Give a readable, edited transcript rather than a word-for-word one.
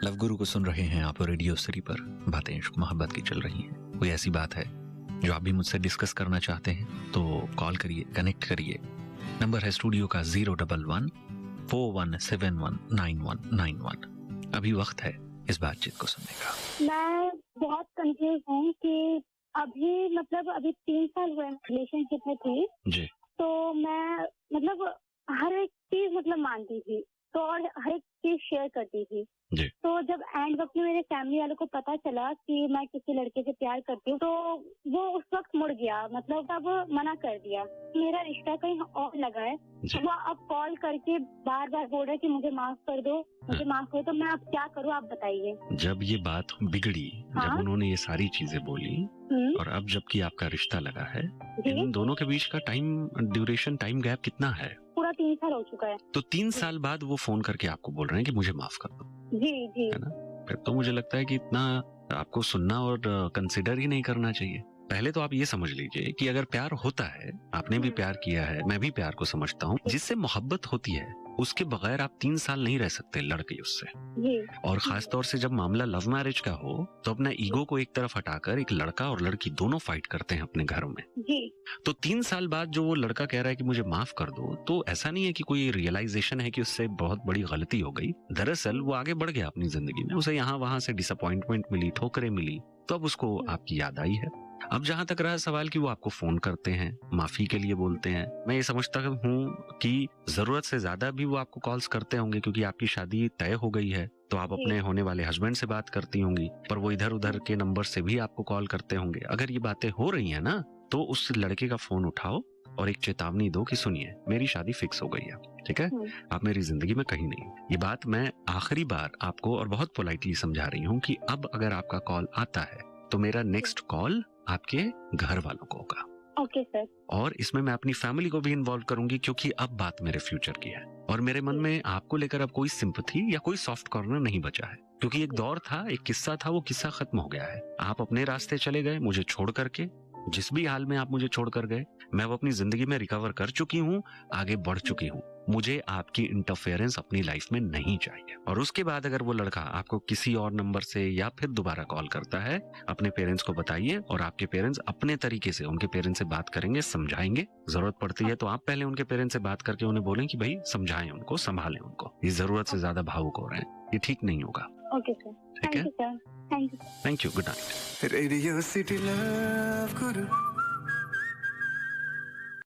Love गुरु को सुन रहे हैं आप रेडियो सिटी पर। बातें इश्क मोहब्बत की चल रही हैं। कोई ऐसी बात है जो आप भी मुझसे डिस्कस करना चाहते हैं तो कॉल करिए, कनेक्ट करिए। नंबर है स्टूडियो का 011-4171-9191। अभी वक्त है इस बातचीत को सुनने का। मैं बहुत कंफ्यूज हूँ कि अभी 3 साल हुए रिलेशनशिप में थी। जी। तो मैं हर एक चीज मानती थी, तो और हर एक चीज शेयर करती थी जी। तो जब एंड वक्त में मेरे फैमिली वालों को पता चला कि मैं किसी लड़के से प्यार करती हूँ, तो वो उस वक्त मुड़ गया, अब मना कर दिया। मेरा रिश्ता कहीं और लगा है। वो अब कॉल करके बार बार बोल रहा है कि मुझे माफ कर दो, मुझे माफ करो। तो मैं अब क्या करूँ, आप बताइए। जब ये बात बिगड़ी, जब उन्होंने ये सारी चीजें बोली और अब जबकि आपका रिश्ता लगा है, इन दोनों के बीच का टाइम गैप कितना है? पूरा 3 साल हो चुका है। तो 3 साल बाद वो फोन करके आपको बोल रहे हैं कि मुझे माफ कर दो। जी जी, है ना? फिर तो मुझे लगता है कि इतना आपको सुनना और कंसिडर ही नहीं करना चाहिए। पहले तो आप ये समझ लीजिए कि अगर प्यार होता है, आपने भी प्यार किया है, मैं भी प्यार को समझता हूँ, जिससे मोहब्बत होती है उसके बगैर आप 3 साल नहीं रह सकते लड़के उससे। और खास तौर से जब मामला लव मैरिज का हो तो अपना ईगो को एक तरफ हटाकर एक लड़का और लड़की दोनों फाइट करते हैं अपने घरों में। तो 3 साल बाद जो वो लड़का कह रहा है कि मुझे माफ कर दो, तो ऐसा नहीं है कि कोई रियलाइजेशन है कि उससे बहुत बड़ी गलती हो गई। दरअसल वो आगे बढ़ गया अपनी जिंदगी में, उसे यहाँ वहां से डिसअपॉइंटमेंट मिली, ठोकरें मिली, तो अब उसको आपकी याद आई है। अब जहां तक रहा सवाल कि वो आपको फोन करते हैं, माफी के लिए बोलते हैं, मैं ये समझता हूँ कि जरूरत से ज्यादा भी वो आपको कॉल्स करते होंगे क्योंकि आपकी शादी तय हो गई है, तो आप अपने होने वाले हस्बैंड से बात करती होंगी, पर वो इधर उधर के नंबर से भी आपको कॉल करते होंगे। अगर ये बातें हो रही है ना, तो उस लड़के का फोन उठाओ और एक चेतावनी दो कि सुनिए, मेरी शादी फिक्स हो गई है, ठीक है, आप मेरी जिंदगी में कहीं नहीं। ये बात मैं आखिरी बार आपको और बहुत पोलाइटली समझा रही हूँ कि अब अगर आपका कॉल आता है तो मेरा नेक्स्ट कॉल आपके घर वालों को होगा। Okay sir. और इसमें मैं अपनी फैमिली को भी इन्वॉल्व करूंगी क्योंकि अब बात मेरे फ्यूचर की है और मेरे मन में आपको लेकर अब कोई सिंपैथी या कोई सॉफ्ट कॉर्नर नहीं बचा है, क्योंकि एक दौर था, एक किस्सा था, वो किस्सा खत्म हो गया है। आप अपने रास्ते चले गए मुझे छोड़ करके, जिस भी हाल में आप मुझे छोड़ कर गए, मैं वो अपनी जिंदगी में रिकवर कर चुकी हूँ, आगे बढ़ चुकी हूँ। मुझे आपकी इंटरफेरेंस अपनी लाइफ में नहीं चाहिए। और उसके बाद अगर वो लड़का आपको किसी और नंबर से या फिर दोबारा कॉल करता है, अपने पेरेंट्स को बताइए और आपके पेरेंट्स अपने तरीके से उनके पेरेंट्स से बात करेंगे, समझाएंगे। जरूरत पड़ती है तो आप पहले उनके पेरेंट्स से बात करके उन्हें बोलें कि भाई समझाएं उनको, संभालें उनको, ये जरूरत से ज्यादा भावुक हो रहे हैं, ये ठीक नहीं होगा। ओके सर, ठीक है, thank you, good night. Radio city love Guru.